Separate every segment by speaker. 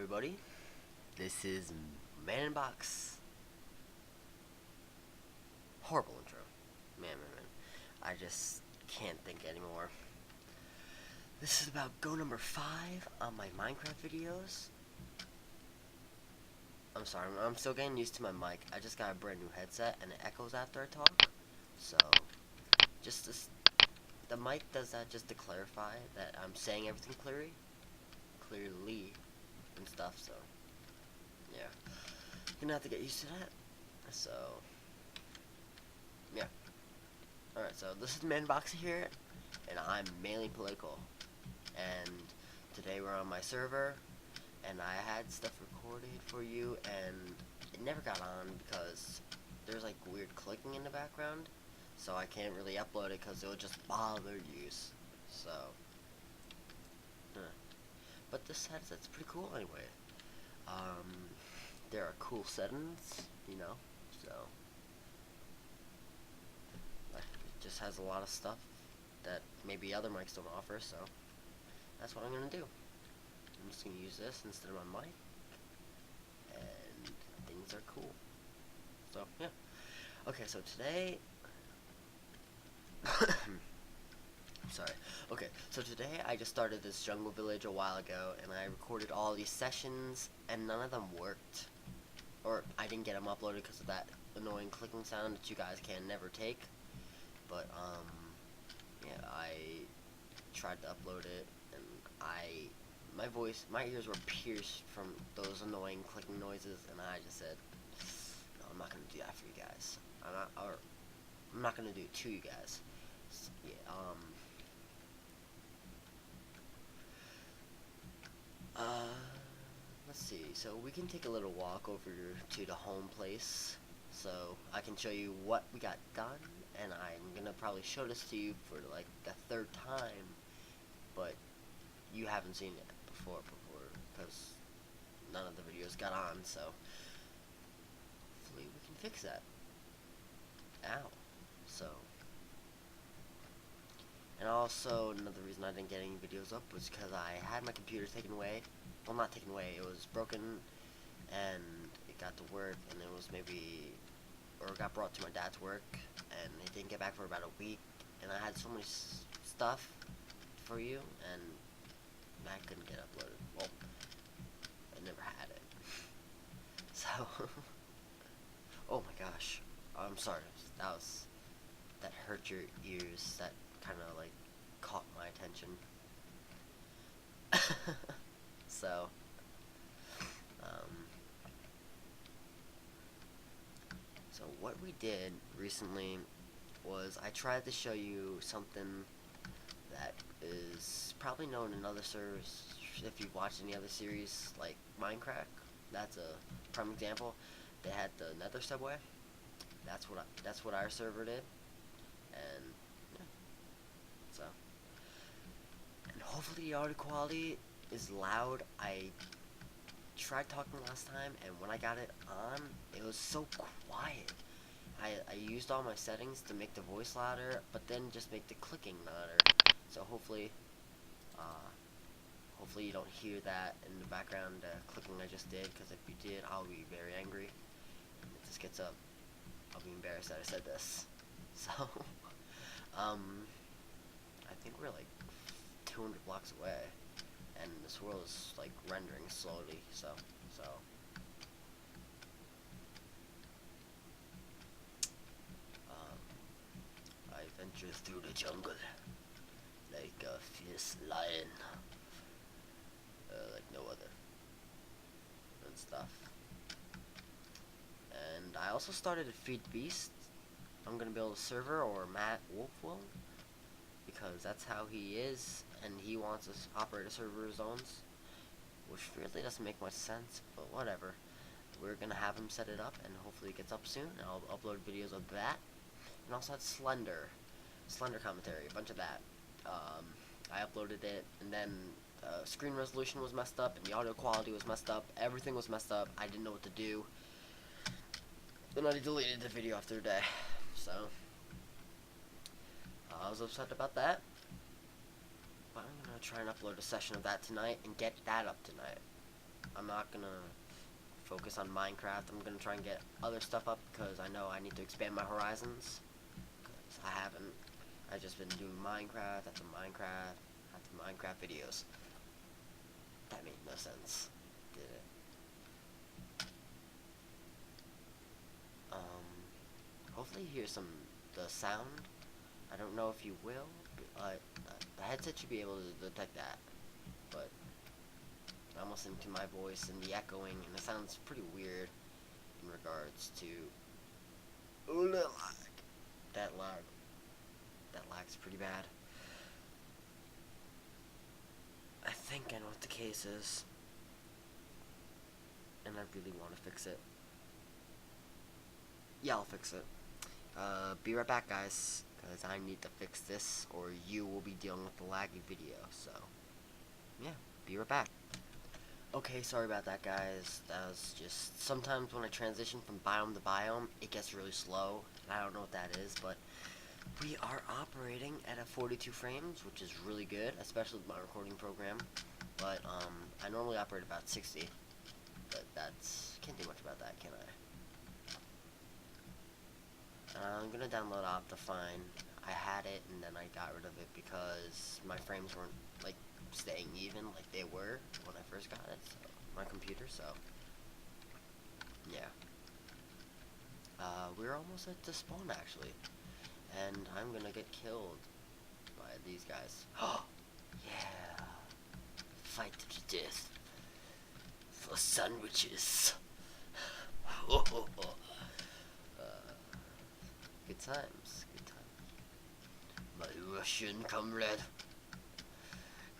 Speaker 1: everybody. This is Man in Box. Horrible intro. Man. I just can't think anymore. This is about go number 5 on my Minecraft videos. I'm sorry, I'm still getting used to my mic. I just got a brand new headset and it echoes after I talk. So, the mic does that just to clarify that I'm saying everything clearly and stuff, so yeah. Gonna have to get used to that. So yeah. Alright, so this is Manboxer here, and I'm mainly political. And today we're on my server, and I had stuff recorded for you, and it never got on because there's like weird clicking in the background, so I can't really upload it because it would just bother you. So, but this headset's pretty cool anyway. There are cool settings, so it just has a lot of stuff that maybe other mics don't offer, so that's what I'm gonna do. I'm just gonna use this instead of my mic, and things are cool. So yeah. Okay, so today sorry. Okay, so today I just started this jungle village a while ago, and I recorded all these sessions, and none of them worked. Or I didn't get them uploaded because of that annoying clicking sound that you guys can never take. But, yeah, I tried to upload it, and my ears were pierced from those annoying clicking noises, and I just said, no, I'm not going to do that for you guys. I'm not going to do it to you guys. So, yeah, let's see, so we can take a little walk over to the home place, so I can show you what we got done, and I'm gonna probably show this to you for like the 3rd time, but you haven't seen it before, because none of the videos got on, so hopefully we can fix that. Ow. So, and also another reason I didn't get any videos up was because I had my computer taken away. Well, not taken away, it was broken, and it got to work, and it was got brought to my dad's work, and it didn't get back for about a week, and I had so much stuff for you, and I couldn't get uploaded. Well, I never had it. So, oh my gosh, I'm sorry, that hurt your ears, that kind of like caught my attention. So, so what we did recently was I tried to show you something that is probably known in other servers. If you've watched any other series like Minecraft, that's a prime example. They had the Nether subway. That's what our server did, and yeah. So, and hopefully the audio quality is loud. I tried talking last time, and when I got it on, it was so quiet. I used all my settings to make the voice louder, but then just make the clicking louder. So hopefully you don't hear that in the background, clicking I just did, because if you did, I'll be very angry. And if this gets up, I'll be embarrassed that I said this. So, I think we're like 200 blocks away, and this world is like rendering slowly, so I venture through the jungle like a fierce lion, like no other, and stuff. And I also started to feed the beast. I'm gonna build a server, or Matt Wolf will, because that's how he is, and he wants us to operate a server of his own, which really doesn't make much sense, but whatever. We're gonna have him set it up, and hopefully it gets up soon, and I'll upload videos of that. And also had Slender commentary, a bunch of that. I uploaded it, and then screen resolution was messed up, and the audio quality was messed up. Everything was messed up. I didn't know what to do. Then I deleted the video after a day. So, I was upset about that. But I'm gonna try and upload a session of that tonight and get that up tonight. I'm not gonna focus on Minecraft. I'm gonna try and get other stuff up because I know I need to expand my horizons. Because I haven't. I've just been doing Minecraft after Minecraft after Minecraft videos. That made no sense, did it? Hopefully you hear the sound. I don't know if you will, but the headset should be able to detect that. But I'm listening to my voice and the echoing, and it sounds pretty weird in regards to that lag. That lag's pretty bad. I think I know what the case is, and I really want to fix it. Yeah, I'll fix it. Be right back, guys, because I need to fix this, or you will be dealing with the laggy video. So, yeah, be right back. Okay, sorry about that, guys. That was just sometimes when I transition from biome to biome, it gets really slow. I don't know what that is, but we are operating at a 42 frames, which is really good, especially with my recording program. But I normally operate about 60, but can't do much about that, can I? I'm gonna download Optifine. I had it and then I got rid of it because my frames weren't like staying even like they were when I first got it. So my computer. So yeah, we're almost at the spawn actually, and I'm gonna get killed by these guys. Oh yeah, fight to the death for sandwiches. Good times, good times. My Russian comrade,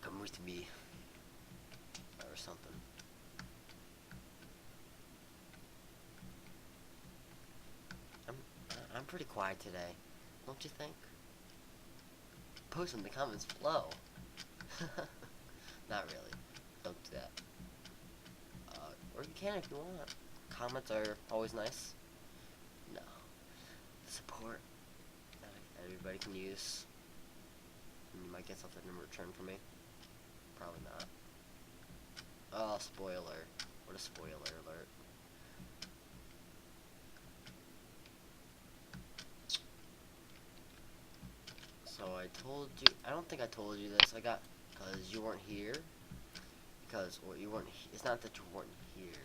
Speaker 1: come with me, or something. I'm pretty quiet today, don't you think? Post in the comments below. Not really. Don't do that. Or you can if you want. Comments are always nice. No. Support that everybody can use. And you might get something in return from me. Probably not. Oh, spoiler. What a spoiler alert. So I told you, I don't think I told you this, because you weren't here, it's not that you weren't here,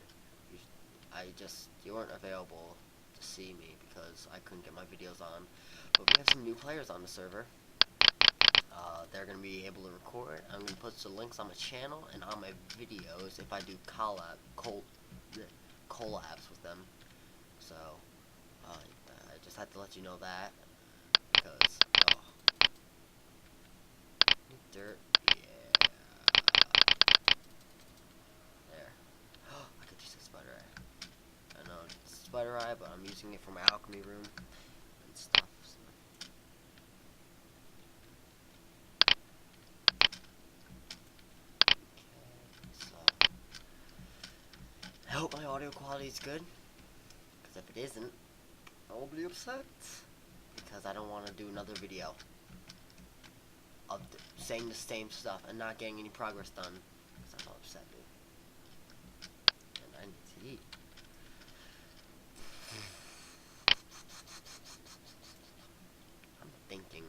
Speaker 1: you weren't available to see me, because I couldn't get my videos on, but we have some new players on the server. They're going to be able to record. I'm going to put the links on my channel and on my videos if I do collabs with them, so, I just had to let you know that, because, dirt, yeah. There. I could use a spider eye. I know it's spider eye, but I'm using it for my alchemy room and stuff. So. Okay, so I hope my audio quality is good, because if it isn't, I will be upset, because I don't want to do another video of saying the same stuff and not getting any progress done, because that'll upset me. And I need to eat. I'm thinking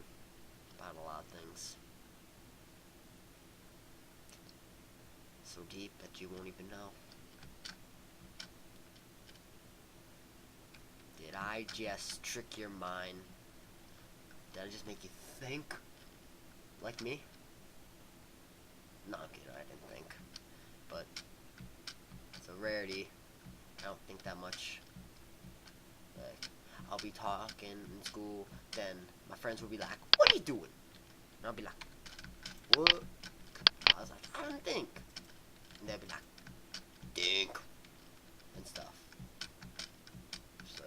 Speaker 1: about a lot of things. So deep that you won't even know. Did I just trick your mind? Did I just make you think like me? No, I'm kidding, I didn't think. But it's a rarity. I don't think that much. Like, I'll be talking in school, then my friends will be like, "What are you doing?" And I'll be like, "What?" I was like, "I don't think." And they'll be like, "Think," and stuff. So,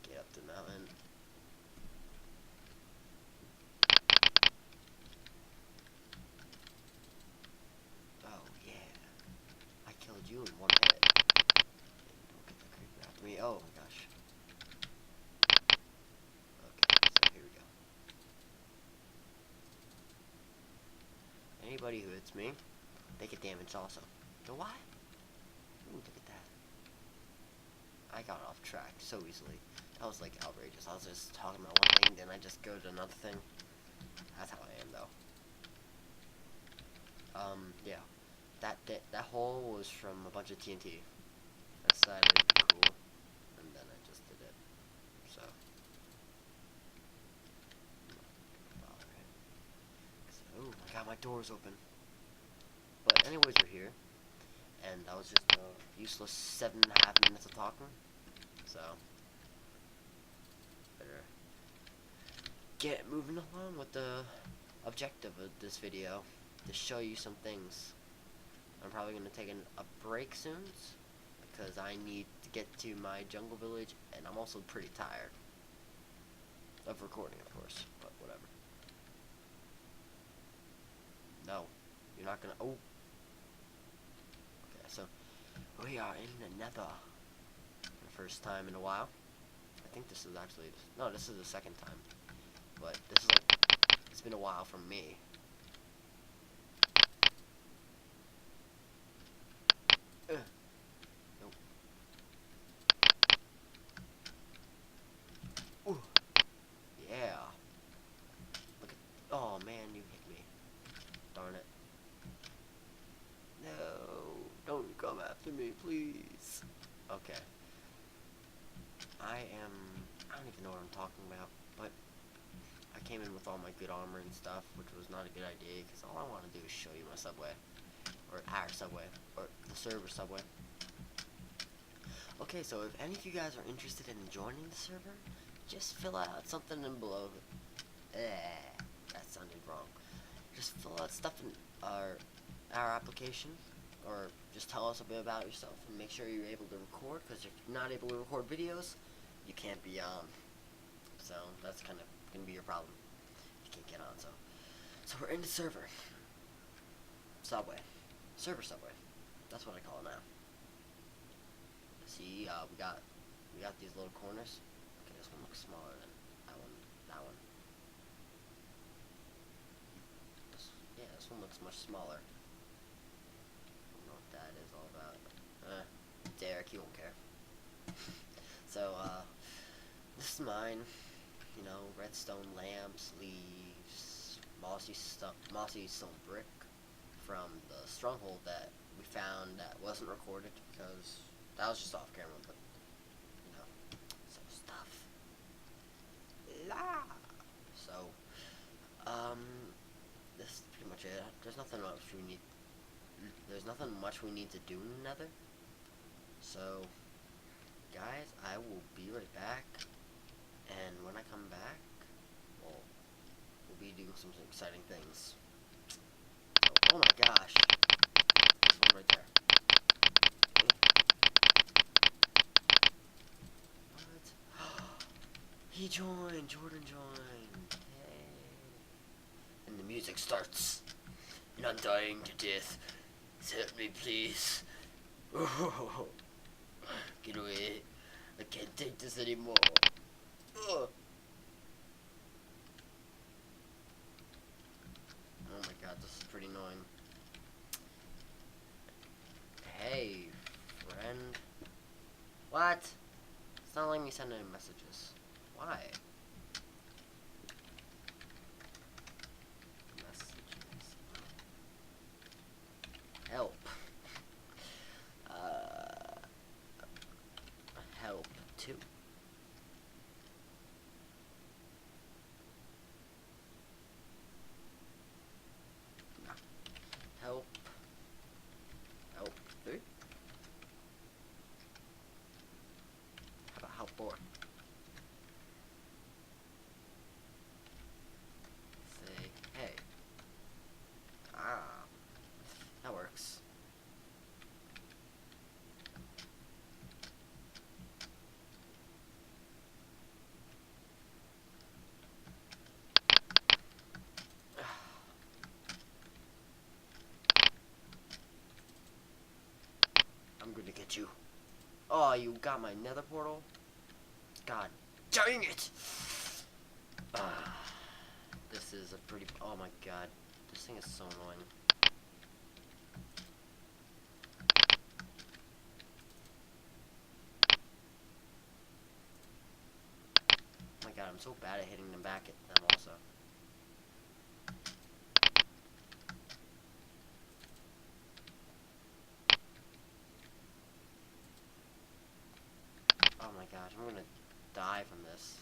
Speaker 1: get up the mountain. Oh, yeah. I killed you in one hit. Don't get the creeper after me. Oh my gosh. Okay, so here we go. Anybody who hits me, they get damaged also. know why? Ooh, look at that. I got off track so easily. That was like outrageous. I was just talking about one thing, then I just go to another thing. That's how I am, though. Yeah. That hole was from a bunch of TNT. I decided it'd be cool, and then I just did it. So. Oh my god, my door's open. But anyways, we're here. And that was just a useless 7.5 minutes of talking. So, better get moving along with the objective of this video, to show you some things. I'm probably going to take a break soon, because I need to get to my jungle village, and I'm also pretty tired of recording, of course, but whatever. No, you're not going to... Oh. Okay, so we are in the nether. For the first time in a while. I think this is actually... No, this is the second time. But this is like... It's been a while for me. Nope. Ooh. Yeah. Look at... Oh, man, you hit me. Darn it. No. Don't come after me, please. Okay. I don't even know what I'm talking about, but I came in with all my good armor and stuff, which was not a good idea, because all I want to do is show you my subway. Or our subway. Or the server subway. Okay, so if any of you guys are interested in joining the server, just fill out something in below. That sounded wrong. Just fill out stuff in our application, or just tell us a bit about yourself, and make sure you're able to record, because if you're not able to record videos, you can't be on. So that's kind of gonna be your problem. You can't get on. So we're in the server subway, server subway. That's what I call it now. See, we got these little corners. Okay, this one looks smaller than that one. That one. This one looks much smaller. I don't know what that is all about. Derek, he won't care. So, this is mine. You know, redstone lamps, leaves, mossy stone brick from the stronghold that we found that wasn't recorded, because that was just off camera, but, you know, some stuff. La. So, this is pretty much it. There's nothing much we need to do in the nether. So, guys, I will be right back, and when I come back, well, we'll be doing some exciting things. Oh my gosh. This one right there. What? He joined! Jordan joined! Hey. And the music starts. And I'm dying to death. Help me, please. Oh, get away. I can't take this anymore. Oh my god, this is pretty annoying. Hey, friend. What? It's not letting me send any messages. Why? Messages. Help. Help too. No. Help. Help 3. How about help 4? Say hey. That works. I'm gonna get you. Oh, you got my nether portal? God dang it! This is a pretty... Oh my god. This thing is so annoying. I'm so bad at hitting them back at them also. Oh my gosh, I'm gonna die from this.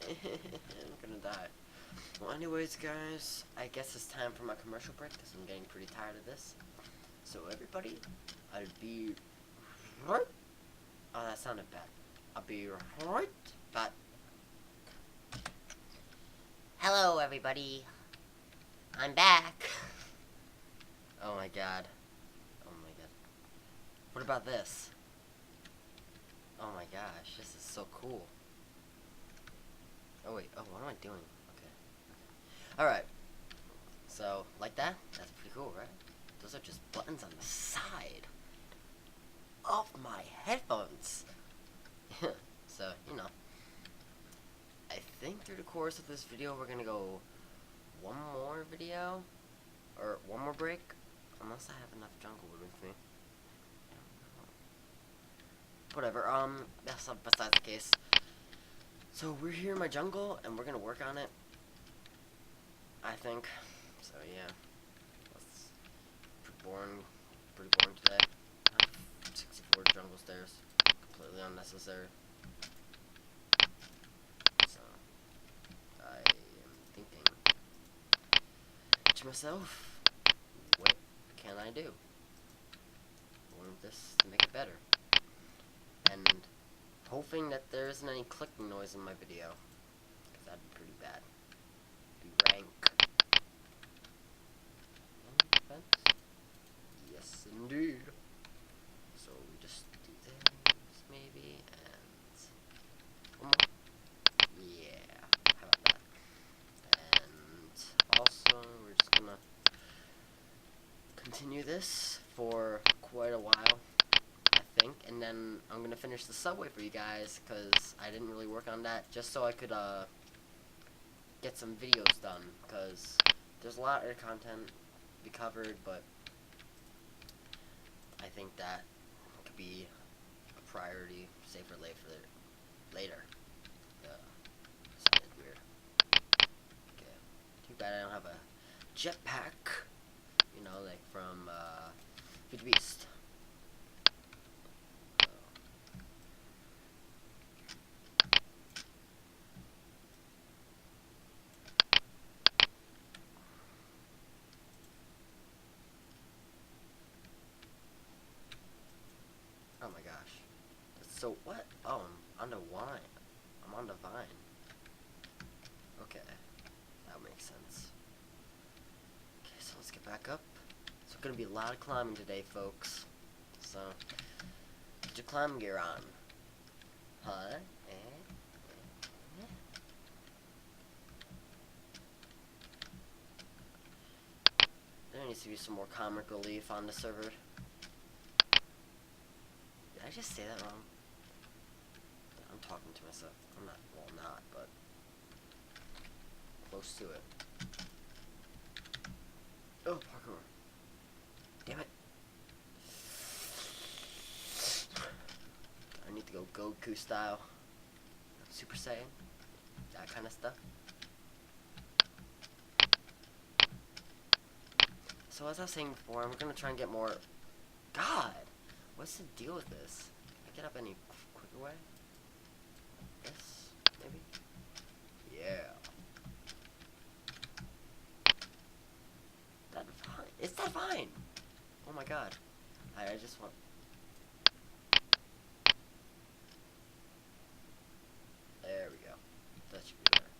Speaker 1: I'm gonna die. Well, anyways, guys, I guess it's time for my commercial break because I'm getting pretty tired of this. So, everybody, I'll be right. Oh, that sounded bad. I'll be right back. Hello, everybody. I'm back. Oh my god. Oh my god. What about this? Oh my gosh, this is so cool. Oh wait, oh, what am I doing? Okay. Alright. So, like that? That's pretty cool, right? Those are just buttons on the side of my headphones. So, you know. I think through the course of this video, we're gonna go one more video, or one more break, unless I have enough jungle wood with me. Whatever, that's not besides the case. So, we're here in my jungle, and we're gonna work on it, I think. So, yeah. That's pretty boring today. 64 jungle stairs. Completely unnecessary. So, I am thinking to myself, what can I do? I want this to make it better. And hoping that there isn't any clicking noise in my video, because that'd be pretty bad. Be rank. Defense? Yes, indeed. So we just do this, maybe, and one more. Yeah, how about that? And also, we're just gonna continue this for quite a while, I think, and then I'm gonna finish the subway for you guys, because I didn't really work on that, just so I could, get some videos done, because there's a lot of content to be covered, but I think that could be a priority, save for later. Sounded weird. Okay. Too bad I don't have a jetpack, you know, like from, Beauty Beast. Oh my gosh. So what? Oh, I'm on the vine. I'm on the vine. Okay. That makes sense. Okay, so let's get back up. So it's gonna be a lot of climbing today, folks. So get your climbing gear on. Huh? There needs to be some more comic relief on the server. Did I just say that wrong? I'm talking to myself. I'm not, well, not, but close to it. Oh, parkour. Damn it. I need to go Goku style. Super Saiyan. That kind of stuff. So as I was saying before, we're going to try and get more... God! What's the deal with this? Can I get up any quicker way? This? Maybe? Yeah. That fine. Is that fine? Oh my god. I just want... There we go. That should be better.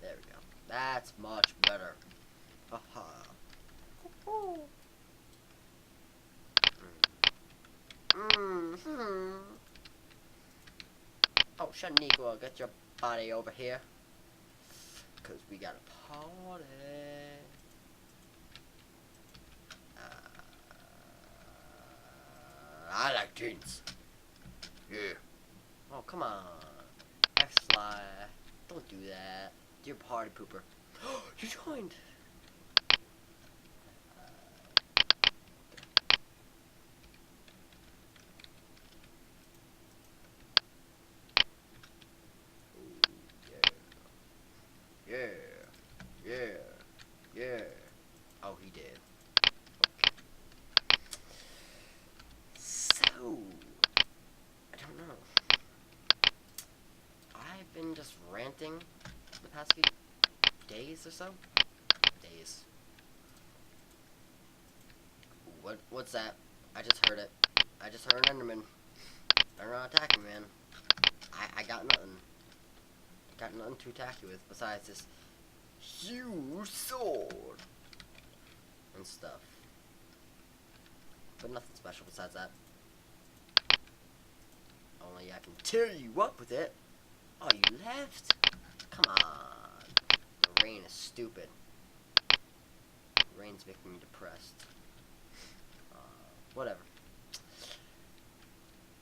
Speaker 1: There we go. That's much better. Haha. Oh, Shaniqua, get your body over here. Because we got a party. I like jeans. Yeah. Oh, come on. X-Fly. Don't do that. Dear party pooper. You joined! Yeah. Yeah. Yeah. Yeah. Oh, he did. So, I don't know. I've been just ranting the past few days or so. Days. What's that? I just heard it. I just heard an Enderman. They're not attacking, man. I got nothing. Got nothing to attack you with besides this huge sword and stuff. But nothing special besides that. Only I can tear you up with it. Oh, you left? Come on. The rain is stupid. The rain's making me depressed. Whatever.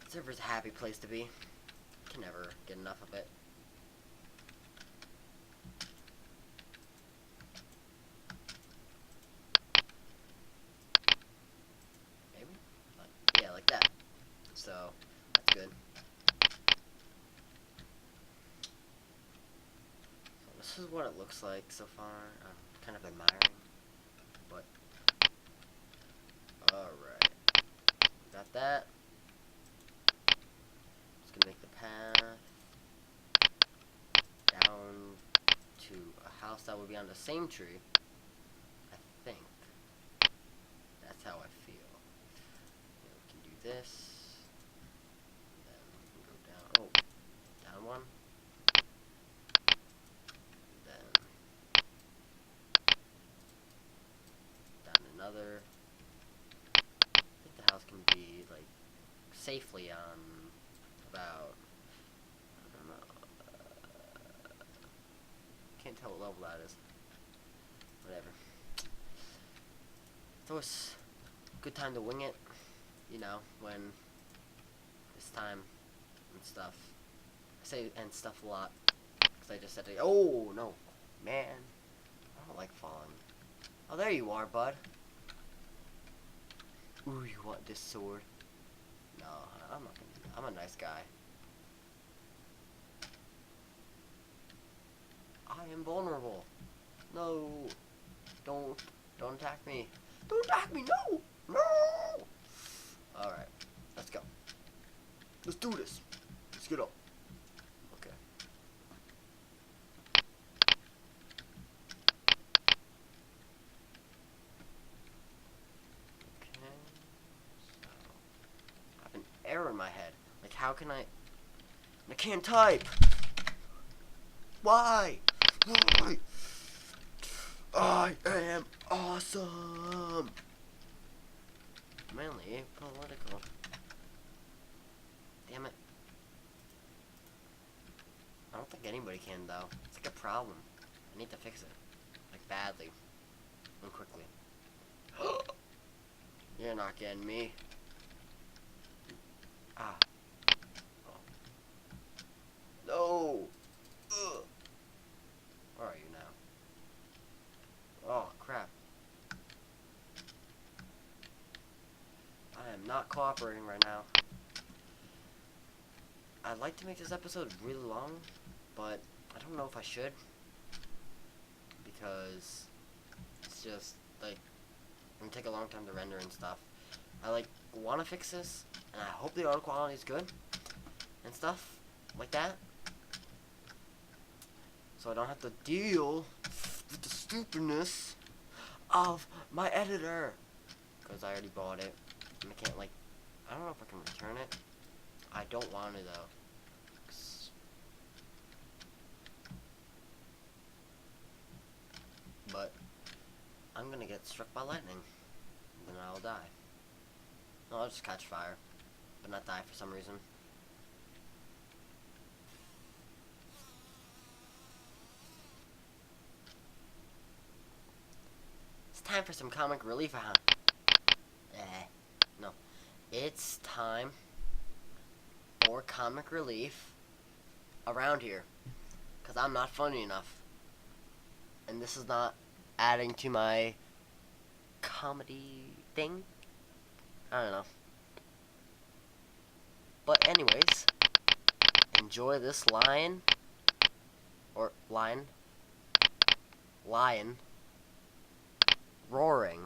Speaker 1: Server's a happy place to be. Can never get enough of it. Maybe? Yeah, like that. So, that's good. So this is what it looks like so far. I'm kind of admiring. But, alright. Got that. Just gonna make the path down to a house that would be on the same tree. I think. That's how I feel. We can do this. Then we can go down. Oh, down one. Then down another. I think the house can be like safely on about, I don't know, can't tell what level that is. Whatever. It's always a good time to wing it, you know, when it's time and stuff. I say and stuff a lot, because I just said, oh, no, man, I don't like falling. Oh, there you are, bud. Ooh, you want this sword? No, I'm not gonna do that. I'm a nice guy. I am vulnerable. No. Don't attack me. Don't attack me, no! No! Alright, let's go. Let's do this. Let's get up. Okay. Okay. So, I have an error in my head. Like, how can I can't type. Why? Why? I am awesome. Mainly political. Damn it. I don't think anybody can, though. It's like a problem. I need to fix it. Like, badly. And quickly. You're not getting me. Ah. Oh. No! Ugh. Where are you now? Oh, crap. I am not cooperating right now. I'd like to make this episode really long, but I don't know if I should. Because it's just, like, it's gonna take a long time to render and stuff. I, like, want to fix this, and I hope the audio quality is good, and stuff like that. So I don't have to deal with the stupidness of my editor. Because I already bought it. And I can't, like, I don't know if I can return it. I don't want to, though. But I'm going to get struck by lightning. And then I'll die. No, I'll just catch fire. But not die for some reason. It's time for some comic relief, huh? No. It's time for comic relief around here. Because I'm not funny enough. and this is not adding to my comedy thing. I don't know. But anyways, enjoy this lion roaring.